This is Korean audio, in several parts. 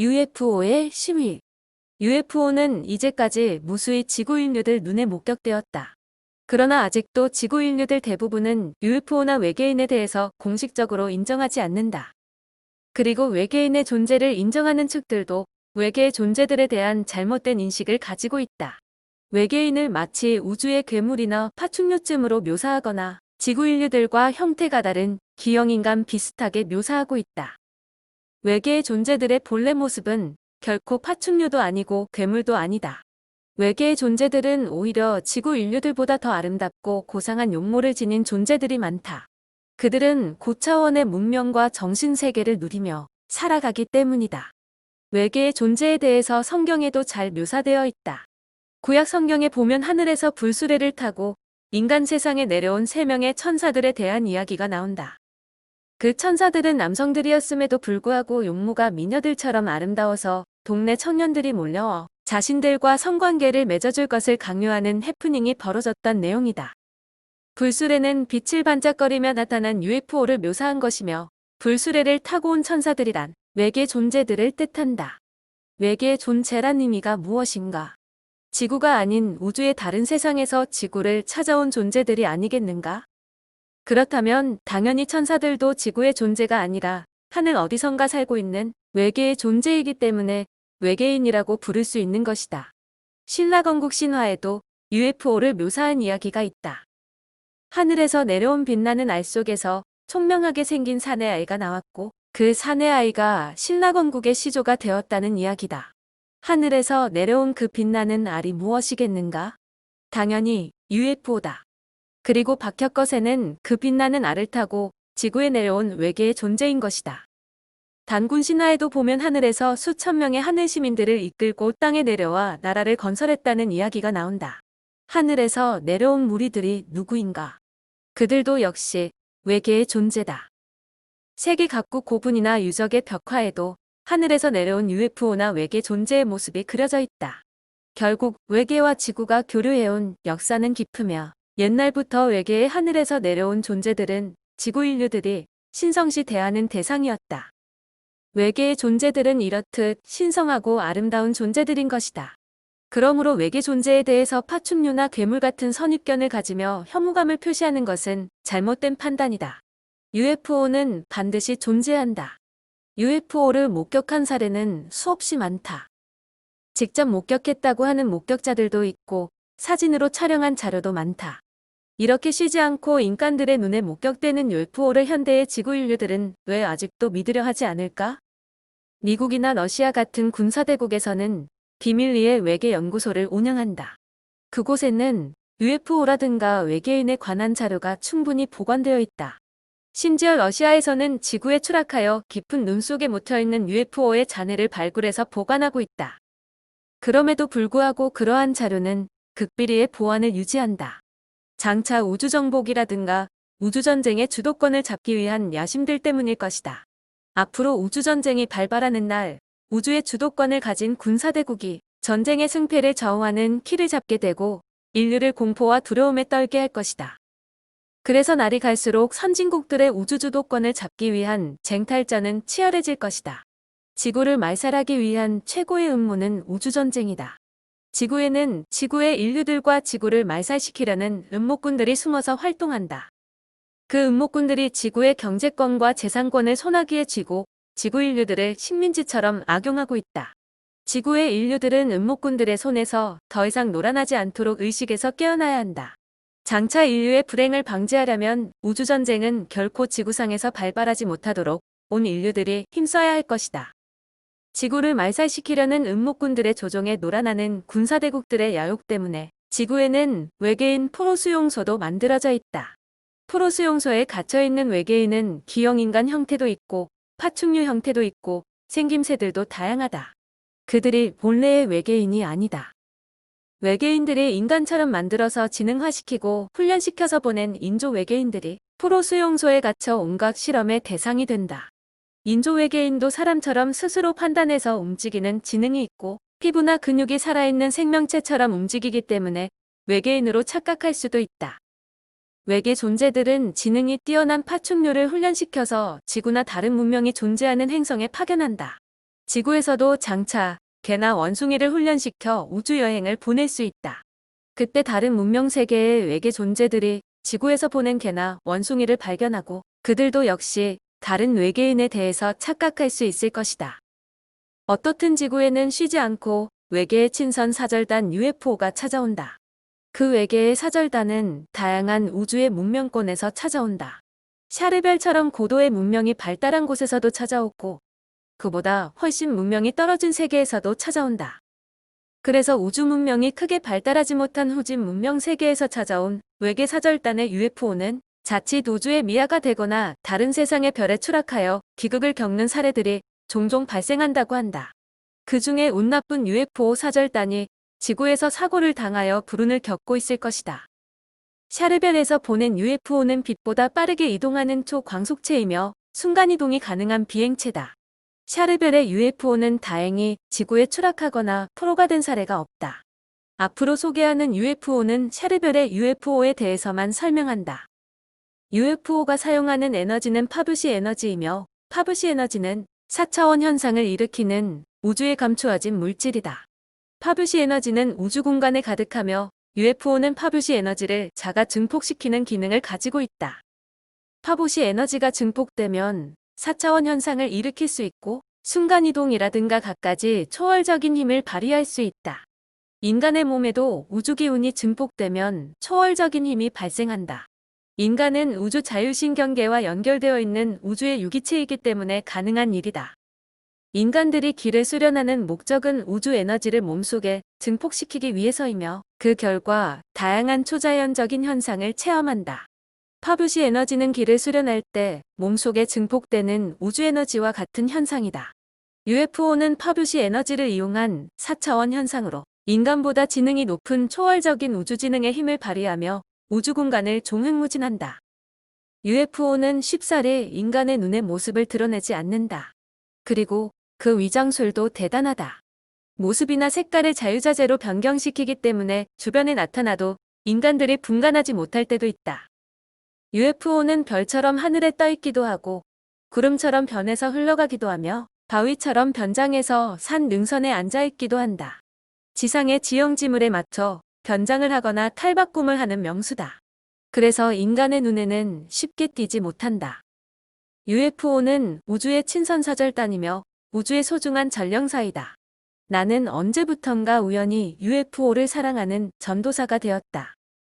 UFO의 시위. UFO는 이제까지 무수히 지구 인류들 눈에 목격되었다. 그러나 아직도 지구 인류들 대부분은 UFO나 외계인에 대해서 공식적으로 인정하지 않는다. 그리고 외계인의 존재를 인정하는 측들도 외계의 존재들에 대한 잘못된 인식을 가지고 있다. 외계인을 마치 우주의 괴물이나 파충류쯤으로 묘사하거나 지구 인류들과 형태가 다른 기형인간 비슷하게 묘사하고 있다. 외계의 존재들의 본래 모습은 결코 파충류도 아니고 괴물도 아니다. 외계의 존재들은 오히려 지구 인류들보다 더 아름답고 고상한 용모를 지닌 존재들이 많다. 그들은 고차원의 문명과 정신세계를 누리며 살아가기 때문이다. 외계의 존재에 대해서 성경에도 잘 묘사되어 있다. 구약 성경에 보면 하늘에서 불수레를 타고 인간 세상에 내려온 3명의 천사들에 대한 이야기가 나온다. 그 천사들은 남성들이었음에도 불구하고 용모가 미녀들처럼 아름다워서 동네 청년들이 몰려와 자신들과 성관계를 맺어줄 것을 강요하는 해프닝이 벌어졌던 내용이다. 불수레는 빛을 반짝거리며 나타난 UFO를 묘사한 것이며 불수레를 타고 온 천사들이란 외계 존재들을 뜻한다. 외계 존재란 의미가 무엇인가? 지구가 아닌 우주의 다른 세상에서 지구를 찾아온 존재들이 아니겠는가? 그렇다면 당연히 천사들도 지구의 존재가 아니라 하늘 어디선가 살고 있는 외계의 존재이기 때문에 외계인이라고 부를 수 있는 것이다. 신라건국 신화에도 UFO를 묘사한 이야기가 있다. 하늘에서 내려온 빛나는 알 속에서 총명하게 생긴 사내아이가 나왔고 그 사내아이가 신라건국의 시조가 되었다는 이야기다. 하늘에서 내려온 그 빛나는 알이 무엇이겠는가? 당연히 UFO다. 그리고 박혁거세는 그 빛나는 알을 타고 지구에 내려온 외계의 존재인 것이다. 단군 신화에도 보면 하늘에서 수천 명의 하늘 시민들을 이끌고 땅에 내려와 나라를 건설했다는 이야기가 나온다. 하늘에서 내려온 무리들이 누구인가? 그들도 역시 외계의 존재다. 세계 각국 고분이나 유적의 벽화에도 하늘에서 내려온 UFO나 외계 존재의 모습이 그려져 있다. 결국 외계와 지구가 교류해온 역사는 깊으며 옛날부터 외계의 하늘에서 내려온 존재들은 지구 인류들이 신성시 대하는 대상이었다. 외계의 존재들은 이렇듯 신성하고 아름다운 존재들인 것이다. 그러므로 외계 존재에 대해서 파충류나 괴물 같은 선입견을 가지며 혐오감을 표시하는 것은 잘못된 판단이다. UFO는 반드시 존재한다. UFO를 목격한 사례는 수없이 많다. 직접 목격했다고 하는 목격자들도 있고 사진으로 촬영한 자료도 많다. 이렇게 쉬지 않고 인간들의 눈에 목격되는 UFO를 현대의 지구 인류들은 왜 아직도 믿으려 하지 않을까? 미국이나 러시아 같은 군사대국에서는 비밀리에 외계 연구소를 운영한다. 그곳에는 UFO라든가 외계인에 관한 자료가 충분히 보관되어 있다. 심지어 러시아에서는 지구에 추락하여 깊은 눈 속에 묻혀있는 UFO의 잔해를 발굴해서 보관하고 있다. 그럼에도 불구하고 그러한 자료는 극비리의 보안을 유지한다. 장차 우주정복이라든가 우주전쟁의 주도권을 잡기 위한 야심들 때문일 것이다. 앞으로 우주전쟁이 발발하는 날 우주의 주도권을 가진 군사대국이 전쟁의 승패를 좌우하는 키를 잡게 되고 인류를 공포와 두려움에 떨게 할 것이다. 그래서 날이 갈수록 선진국들의 우주 주도권을 잡기 위한 쟁탈전은 치열해질 것이다. 지구를 말살하기 위한 최고의 음모는 우주전쟁이다. 지구에는 지구의 인류들과 지구를 말살시키려는 음모꾼들이 숨어서 활동한다. 그 음모꾼들이 지구의 경제권과 재산권을 손아귀에 쥐고 지구 인류들을 식민지처럼 악용하고 있다. 지구의 인류들은 음모꾼들의 손에서 더 이상 놀아나지 않도록 의식에서 깨어나야 한다. 장차 인류의 불행을 방지하려면 우주전쟁은 결코 지구상에서 발발하지 못하도록 온 인류들이 힘써야 할 것이다. 지구를 말살시키려는 음모꾼들의 조종에 놀아나는 군사대국들의 야욕 때문에 지구에는 외계인 포로수용소도 만들어져 있다. 포로수용소에 갇혀있는 외계인은 기형인간 형태도 있고 파충류 형태도 있고 생김새들도 다양하다. 그들이 본래의 외계인이 아니다. 외계인들이 인간처럼 만들어서 지능화시키고 훈련시켜서 보낸 인조 외계인들이 포로수용소에 갇혀 온갖 실험의 대상이 된다. 인조 외계인도 사람처럼 스스로 판단해서 움직이는 지능이 있고 피부나 근육이 살아있는 생명체처럼 움직이기 때문에 외계인으로 착각할 수도 있다. 외계 존재들은 지능이 뛰어난 파충류를 훈련시켜서 지구나 다른 문명이 존재하는 행성에 파견한다. 지구에서도 장차 개나 원숭이를 훈련시켜 우주여행을 보낼 수 있다. 그때 다른 문명 세계의 외계 존재들이 지구에서 보낸 개나 원숭이를 발견하고 그들도 역시 다른 외계인에 대해서 착각할 수 있을 것이다. 어떻든 지구에는 쉬지 않고 외계의 친선 사절단 UFO가 찾아온다. 그 외계의 사절단은 다양한 우주의 문명권에서 찾아온다. 샤르벨처럼 고도의 문명이 발달한 곳에서도 찾아오고 그보다 훨씬 문명이 떨어진 세계에서도 찾아온다. 그래서 우주 문명이 크게 발달하지 못한 후진 문명 세계에서 찾아온 외계 사절단의 UFO는 자칫 우주의 미아가 되거나 다른 세상의 별에 추락하여 기극을 겪는 사례들이 종종 발생한다고 한다. 그 중에 운 나쁜 UFO 사절단이 지구에서 사고를 당하여 불운을 겪고 있을 것이다. 샤르벨에서 보낸 UFO는 빛보다 빠르게 이동하는 초광속체이며 순간이동이 가능한 비행체다. 샤르벨의 UFO는 다행히 지구에 추락하거나 포로가 된 사례가 없다. 앞으로 소개하는 UFO는 샤르벨의 UFO에 대해서만 설명한다. UFO가 사용하는 에너지는 파브시 에너지이며 파브시 에너지는 4차원 현상을 일으키는 우주에 감추어진 물질이다. 파브시 에너지는 우주 공간에 가득하며 UFO는 파브시 에너지를 자가 증폭시키는 기능을 가지고 있다. 파브시 에너지가 증폭되면 4차원 현상을 일으킬 수 있고 순간이동이라든가 갖가지 초월적인 힘을 발휘할 수 있다. 인간의 몸에도 우주기운이 증폭되면 초월적인 힘이 발생한다. 인간은 우주 자율신경계와 연결되어 있는 우주의 유기체이기 때문에 가능한 일이다. 인간들이 기를 수련하는 목적은 우주 에너지를 몸속에 증폭시키기 위해서이며 그 결과 다양한 초자연적인 현상을 체험한다. 파브시 에너지는 기를 수련할 때 몸속에 증폭되는 우주 에너지와 같은 현상이다. UFO는 파브시 에너지를 이용한 4차원 현상으로 인간보다 지능이 높은 초월적인 우주지능의 힘을 발휘하며 우주 공간을 종횡무진한다. UFO는 쉽사리 인간의 눈의 모습을 드러내지 않는다. 그리고 그 위장술도 대단하다. 모습이나 색깔을 자유자재로 변경시키기 때문에 주변에 나타나도 인간들이 분간하지 못할 때도 있다. UFO는 별처럼 하늘에 떠 있기도 하고 구름처럼 변해서 흘러가기도 하며 바위처럼 변장해서 산 능선에 앉아 있기도 한다. 지상의 지형지물에 맞춰 변장을 하거나 탈바꿈을 하는 명수다. 그래서 인간의 눈에는 쉽게 띄지 못한다. UFO는 우주의 친선사절단이며 우주의 소중한 전령사이다. 나는 언제부턴가 우연히 UFO를 사랑하는 전도사가 되었다.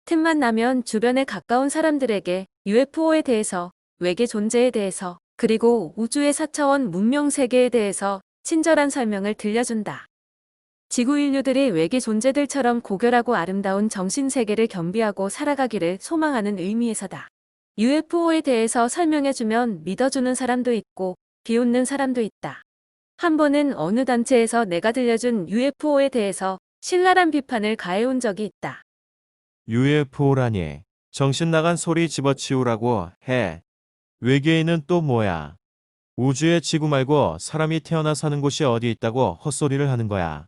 틈만 나면 주변에 가까운 사람들에게 UFO에 대해서, 외계 존재에 대해서, 그리고 우주의 4차원 문명 세계에 대해서 친절한 설명을 들려준다. 지구 인류들이 외계 존재들처럼 고결하고 아름다운 정신세계를 겸비하고 살아가기를 소망하는 의미에서다. UFO에 대해서 설명해주면 믿어주는 사람도 있고 비웃는 사람도 있다. 한 번은 어느 단체에서 내가 들려준 UFO에 대해서 신랄한 비판을 가해온 적이 있다. UFO라니. 정신 나간 소리 집어치우라고 해. 외계인은 또 뭐야? 우주에 지구 말고 사람이 태어나 사는 곳이 어디 있다고 헛소리를 하는 거야.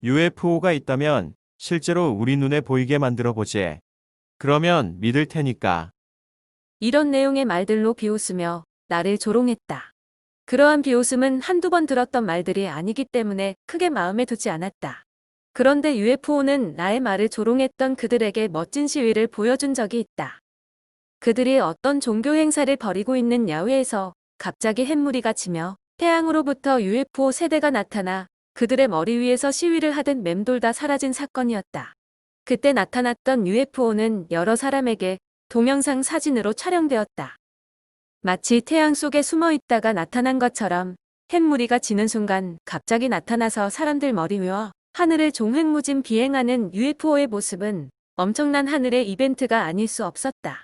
UFO가 있다면 실제로 우리 눈에 보이게 만들어 보지. 그러면 믿을 테니까. 이런 내용의 말들로 비웃으며 나를 조롱했다. 그러한 비웃음은 한두 번 들었던 말들이 아니기 때문에 크게 마음에 두지 않았다. 그런데 UFO는 나의 말을 조롱했던 그들에게 멋진 시위를 보여준 적이 있다. 그들이 어떤 종교 행사를 벌이고 있는 야외에서 갑자기 햇무리가 지며 태양으로부터 UFO 세대가 나타나 그들의 머리 위에서 시위를 하듯 맴돌다 사라진 사건이었다. 그때 나타났던 UFO는 여러 사람에게 동영상 사진으로 촬영되었다. 마치 태양 속에 숨어 있다가 나타난 것처럼 햇무리가 지는 순간 갑자기 나타나서 사람들 머리 위와 하늘을 종횡무진 비행하는 UFO의 모습은 엄청난 하늘의 이벤트가 아닐 수 없었다.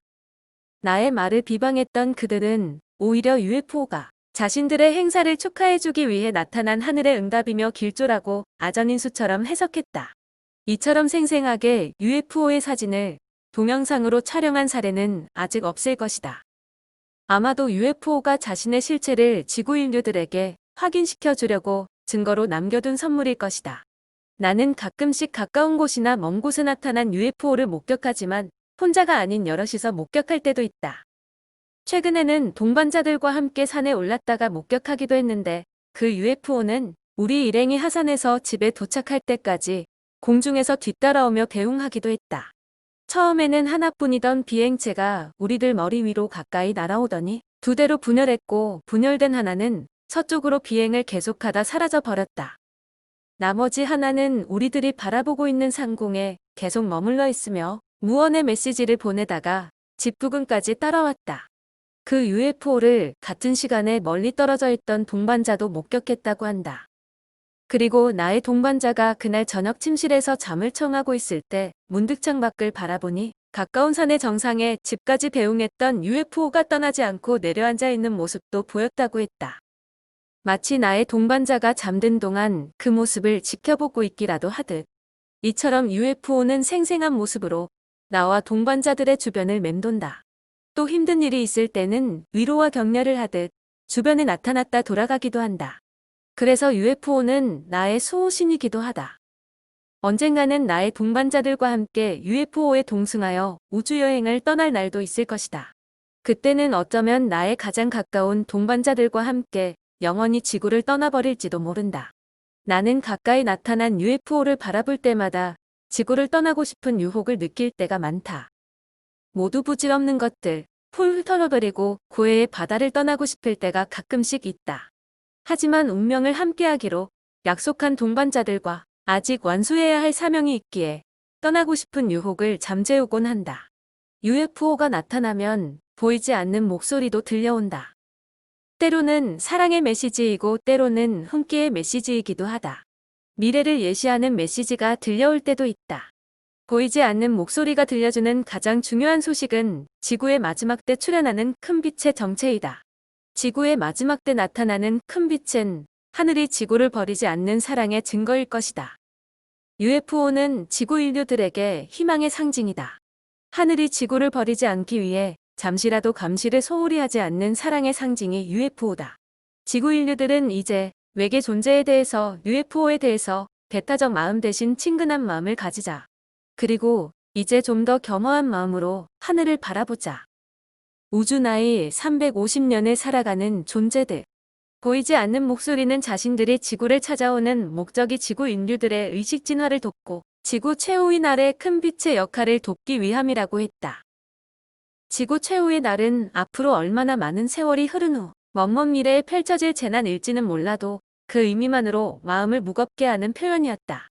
나의 말을 비방했던 그들은 오히려 UFO가 자신들의 행사를 축하해주기 위해 나타난 하늘의 응답이며 길조라고 아전인수처럼 해석했다. 이처럼 생생하게 UFO의 사진을 동영상으로 촬영한 사례는 아직 없을 것이다. 아마도 UFO가 자신의 실체를 지구 인류들에게 확인시켜 주려고 증거로 남겨둔 선물일 것이다. 나는 가끔씩 가까운 곳이나 먼 곳에 나타난 UFO를 목격하지만 혼자가 아닌 여럿이서 목격할 때도 있다. 최근에는 동반자들과 함께 산에 올랐다가 목격하기도 했는데 그 UFO는 우리 일행이 하산해서 집에 도착할 때까지 공중에서 뒤따라오며 배웅하기도 했다. 처음에는 하나뿐이던 비행체가 우리들 머리 위로 가까이 날아오더니 두 대로 분열했고, 분열된 하나는 서쪽으로 비행을 계속하다 사라져 버렸다. 나머지 하나는 우리들이 바라보고 있는 상공에 계속 머물러 있으며 무언의 메시지를 보내다가 집 부근까지 따라왔다. 그 UFO를 같은 시간에 멀리 떨어져 있던 동반자도 목격했다고 한다. 그리고 나의 동반자가 그날 저녁 침실에서 잠을 청하고 있을 때 문득 창밖을 바라보니 가까운 산의 정상에 집까지 배웅했던 UFO가 떠나지 않고 내려앉아 있는 모습도 보였다고 했다. 마치 나의 동반자가 잠든 동안 그 모습을 지켜보고 있기라도 하듯, 이처럼 UFO는 생생한 모습으로 나와 동반자들의 주변을 맴돈다. 또 힘든 일이 있을 때는 위로와 격려를 하듯 주변에 나타났다 돌아가기도 한다. 그래서 UFO는 나의 수호신이기도 하다. 언젠가는 나의 동반자들과 함께 UFO에 동승하여 우주여행을 떠날 날도 있을 것이다. 그때는 어쩌면 나의 가장 가까운 동반자들과 함께 영원히 지구를 떠나버릴지도 모른다. 나는 가까이 나타난 UFO를 바라볼 때마다 지구를 떠나고 싶은 유혹을 느낄 때가 많다. 모두 부질없는 것들, 훌훌 털어버리고 고해의 바다를 떠나고 싶을 때가 가끔씩 있다. 하지만 운명을 함께하기로 약속한 동반자들과 아직 완수해야 할 사명이 있기에 떠나고 싶은 유혹을 잠재우곤 한다. UFO가 나타나면 보이지 않는 목소리도 들려온다. 때로는 사랑의 메시지이고 때로는 훈계의 메시지이기도 하다. 미래를 예시하는 메시지가 들려올 때도 있다. 보이지 않는 목소리가 들려주는 가장 중요한 소식은 지구의 마지막 때 출현하는 큰 빛의 정체이다. 지구의 마지막 때 나타나는 큰 빛은 하늘이 지구를 버리지 않는 사랑의 증거일 것이다. UFO는 지구 인류들에게 희망의 상징이다. 하늘이 지구를 버리지 않기 위해 잠시라도 감시를 소홀히 하지 않는 사랑의 상징이 UFO다. 지구 인류들은 이제 외계 존재에 대해서, UFO에 대해서 배타적 마음 대신 친근한 마음을 가지자. 그리고 이제 좀 더 겸허한 마음으로 하늘을 바라보자. 우주 나이 350년을 살아가는 존재들. 보이지 않는 목소리는 자신들이 지구를 찾아오는 목적이 지구 인류들의 의식 진화를 돕고 지구 최후의 날의 큰 빛의 역할을 돕기 위함이라고 했다. 지구 최후의 날은 앞으로 얼마나 많은 세월이 흐른 후 먼 미래에 펼쳐질 재난일지는 몰라도 그 의미만으로 마음을 무겁게 하는 표현이었다.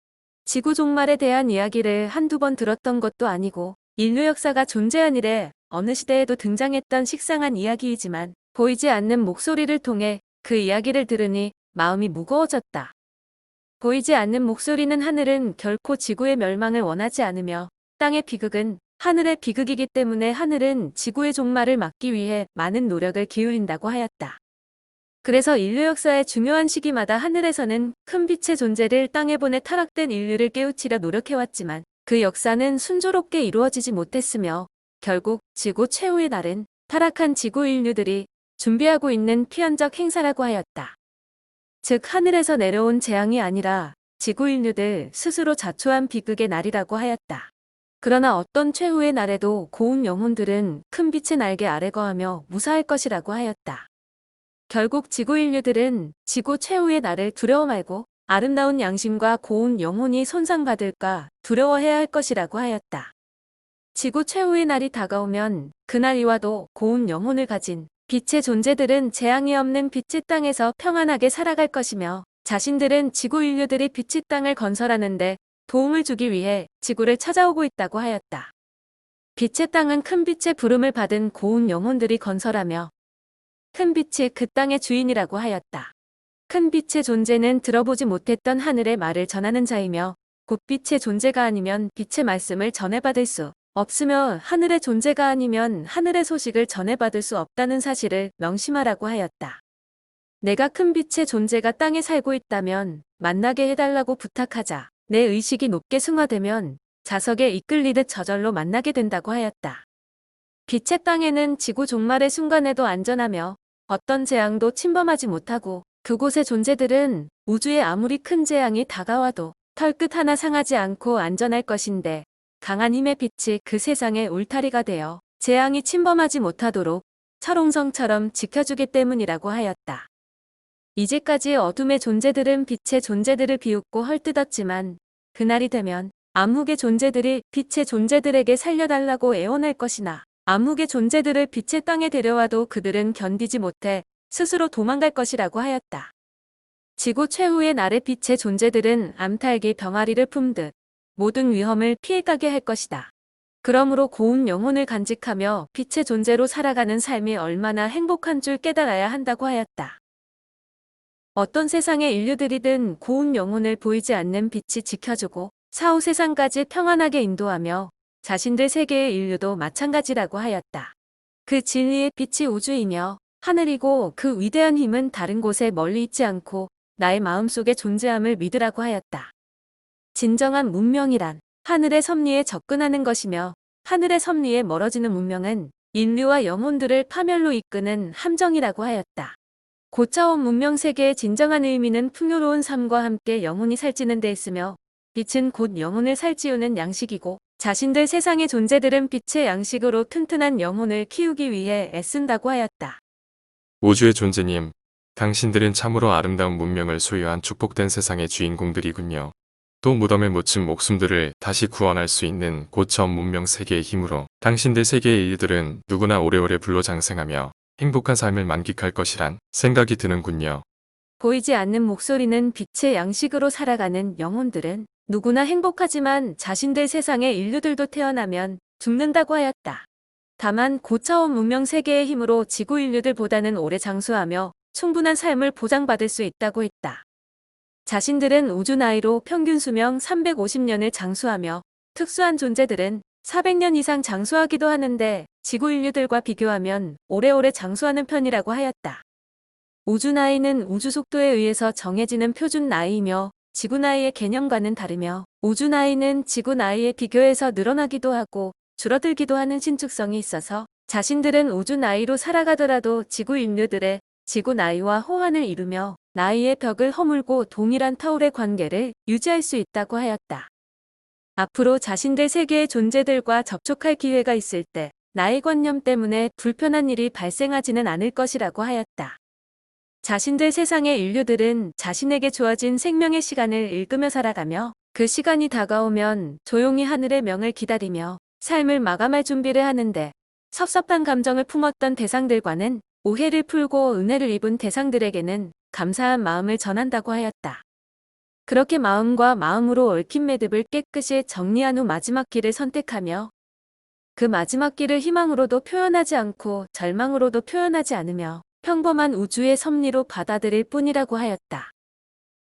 지구 종말에 대한 이야기를 한두 번 들었던 것도 아니고 인류 역사가 존재한 이래 어느 시대에도 등장했던 식상한 이야기이지만 보이지 않는 목소리를 통해 그 이야기를 들으니 마음이 무거워졌다. 보이지 않는 목소리는 하늘은 결코 지구의 멸망을 원하지 않으며 땅의 비극은 하늘의 비극이기 때문에 하늘은 지구의 종말을 막기 위해 많은 노력을 기울인다고 하였다. 그래서 인류 역사의 중요한 시기마다 하늘에서는 큰 빛의 존재를 땅에 보내 타락된 인류를 깨우치려 노력해왔지만 그 역사는 순조롭게 이루어지지 못했으며 결국 지구 최후의 날은 타락한 지구 인류들이 준비하고 있는 필연적 행사라고 하였다. 즉 하늘에서 내려온 재앙이 아니라 지구 인류들 스스로 자초한 비극의 날이라고 하였다. 그러나 어떤 최후의 날에도 고운 영혼들은 큰 빛의 날개 아래 거하며 무사할 것이라고 하였다. 결국 지구 인류들은 지구 최후의 날을 두려워 말고 아름다운 양심과 고운 영혼이 손상받을까 두려워해야 할 것이라고 하였다. 지구 최후의 날이 다가오면 그날이 와도 고운 영혼을 가진 빛의 존재들은 재앙이 없는 빛의 땅에서 평안하게 살아갈 것이며 자신들은 지구 인류들이 빛의 땅을 건설하는데 도움을 주기 위해 지구를 찾아오고 있다고 하였다. 빛의 땅은 큰 빛의 부름을 받은 고운 영혼들이 건설하며 큰 빛이 그 땅의 주인이라고 하였다. 큰 빛의 존재는 들어보지 못했던 하늘의 말을 전하는 자이며 곧 빛의 존재가 아니면 빛의 말씀을 전해받을 수 없으며 하늘의 존재가 아니면 하늘의 소식을 전해받을 수 없다는 사실을 명심하라고 하였다. 내가 큰 빛의 존재가 땅에 살고 있다면 만나게 해달라고 부탁하자. 내 의식이 높게 승화되면 자석에 이끌리듯 저절로 만나게 된다고 하였다. 빛의 땅에는 지구 종말의 순간에도 안전하며 어떤 재앙도 침범하지 못하고 그곳의 존재들은 우주에 아무리 큰 재앙이 다가와도 털끝 하나 상하지 않고 안전할 것인데 강한 힘의 빛이 그 세상의 울타리가 되어 재앙이 침범하지 못하도록 철옹성처럼 지켜주기 때문이라고 하였다. 이제까지 어둠의 존재들은 빛의 존재들을 비웃고 헐뜯었지만 그날이 되면 암흑의 존재들이 빛의 존재들에게 살려달라고 애원할 것이나 암흑의 존재들을 빛의 땅에 데려와도 그들은 견디지 못해 스스로 도망갈 것이라고 하였다. 지구 최후의 날의 빛의 존재들은 암탉이 병아리를 품듯 모든 위험을 피해가게 할 것이다. 그러므로 고운 영혼을 간직하며 빛의 존재로 살아가는 삶이 얼마나 행복한 줄 깨달아야 한다고 하였다. 어떤 세상의 인류들이든 고운 영혼을 보이지 않는 빛이 지켜주고 사후 세상까지 평안하게 인도하며 자신들 세계의 인류도 마찬가지라고 하였다. 그 진리의 빛이 우주이며 하늘이고 그 위대한 힘은 다른 곳에 멀리 있지 않고 나의 마음속에 존재함을 믿으라고 하였다. 진정한 문명이란 하늘의 섭리에 접근하는 것이며 하늘의 섭리에 멀어지는 문명은 인류와 영혼들을 파멸로 이끄는 함정이라고 하였다. 고차원 문명 세계의 진정한 의미는 풍요로운 삶과 함께 영혼이 살찌는 데 있으며 빛은 곧 영혼을 살찌우는 양식이고 자신들 세상의 존재들은 빛의 양식으로 튼튼한 영혼을 키우기 위해 애쓴다고 하였다. 우주의 존재님, 당신들은 참으로 아름다운 문명을 소유한 축복된 세상의 주인공들이군요. 또 무덤에 묻힌 목숨들을 다시 구원할 수 있는 고차원 문명 세계의 힘으로 당신들 세계의 인류들은 누구나 오래오래 불로장생하며 행복한 삶을 만끽할 것이란 생각이 드는군요. 보이지 않는 목소리는 빛의 양식으로 살아가는 영혼들은 누구나 행복하지만 자신들 세상의 인류들도 태어나면 죽는다고 하였다. 다만 고차원 문명 세계의 힘으로 지구 인류들보다는 오래 장수하며 충분한 삶을 보장받을 수 있다고 했다. 자신들은 우주 나이로 평균 수명 350년을 장수하며 특수한 존재들은 400년 이상 장수하기도 하는데 지구 인류들과 비교하면 오래오래 장수하는 편이라고 하였다. 우주 나이는 우주 속도에 의해서 정해지는 표준 나이이며 지구 나이의 개념과는 다르며 우주 나이는 지구 나이에 비교해서 늘어나기도 하고 줄어들기도 하는 신축성이 있어서 자신들은 우주 나이로 살아가더라도 지구 인류들의 지구 나이와 호환을 이루며 나이의 벽을 허물고 동일한 터울의 관계를 유지할 수 있다고 하였다. 앞으로 자신들 세계의 존재들과 접촉할 기회가 있을 때 나이관념 때문에 불편한 일이 발생하지는 않을 것이라고 하였다. 자신들 세상의 인류들은 자신에게 주어진 생명의 시간을 읽으며 살아가며 그 시간이 다가오면 조용히 하늘의 명을 기다리며 삶을 마감할 준비를 하는데 섭섭한 감정을 품었던 대상들과는 오해를 풀고 은혜를 입은 대상들에게는 감사한 마음을 전한다고 하였다. 그렇게 마음과 마음으로 얽힌 매듭을 깨끗이 정리한 후 마지막 길을 선택하며 그 마지막 길을 희망으로도 표현하지 않고 절망으로도 표현하지 않으며 평범한 우주의 섭리로 받아들일 뿐이라고 하였다.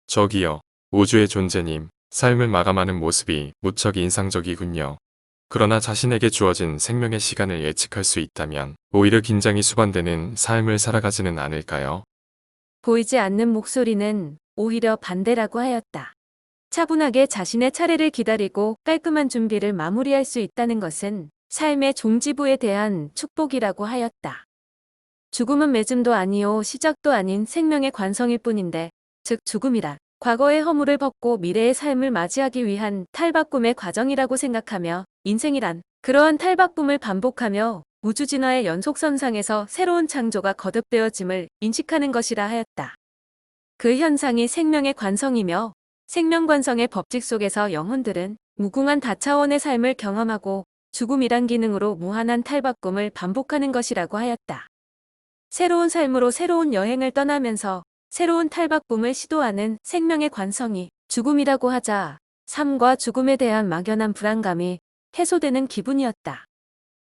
저기요, 우주의 존재님, 삶을 마감하는 모습이 무척 인상적이군요. 그러나 자신에게 주어진 생명의 시간을 예측할 수 있다면 오히려 긴장이 수반되는 삶을 살아가지는 않을까요? 보이지 않는 목소리는 오히려 반대라고 하였다. 차분하게 자신의 차례를 기다리고 깔끔한 준비를 마무리할 수 있다는 것은 삶의 종지부에 대한 축복이라고 하였다. 죽음은 맺음도 아니요 시작도 아닌 생명의 관성일 뿐인데, 즉 죽음이란 과거의 허물을 벗고 미래의 삶을 맞이하기 위한 탈바꿈의 과정이라고 생각하며 인생이란 그러한 탈바꿈을 반복하며 우주 진화의 연속선상에서 새로운 창조가 거듭되어짐을 인식하는 것이라 하였다. 그 현상이 생명의 관성이며 생명관성의 법칙 속에서 영혼들은 무궁한 다차원의 삶을 경험하고 죽음이란 기능으로 무한한 탈바꿈을 반복하는 것이라고 하였다. 새로운 삶으로 새로운 여행을 떠나면서 새로운 탈바꿈을 시도하는 생명의 관성이 죽음이라고 하자 삶과 죽음에 대한 막연한 불안감이 해소되는 기분이었다.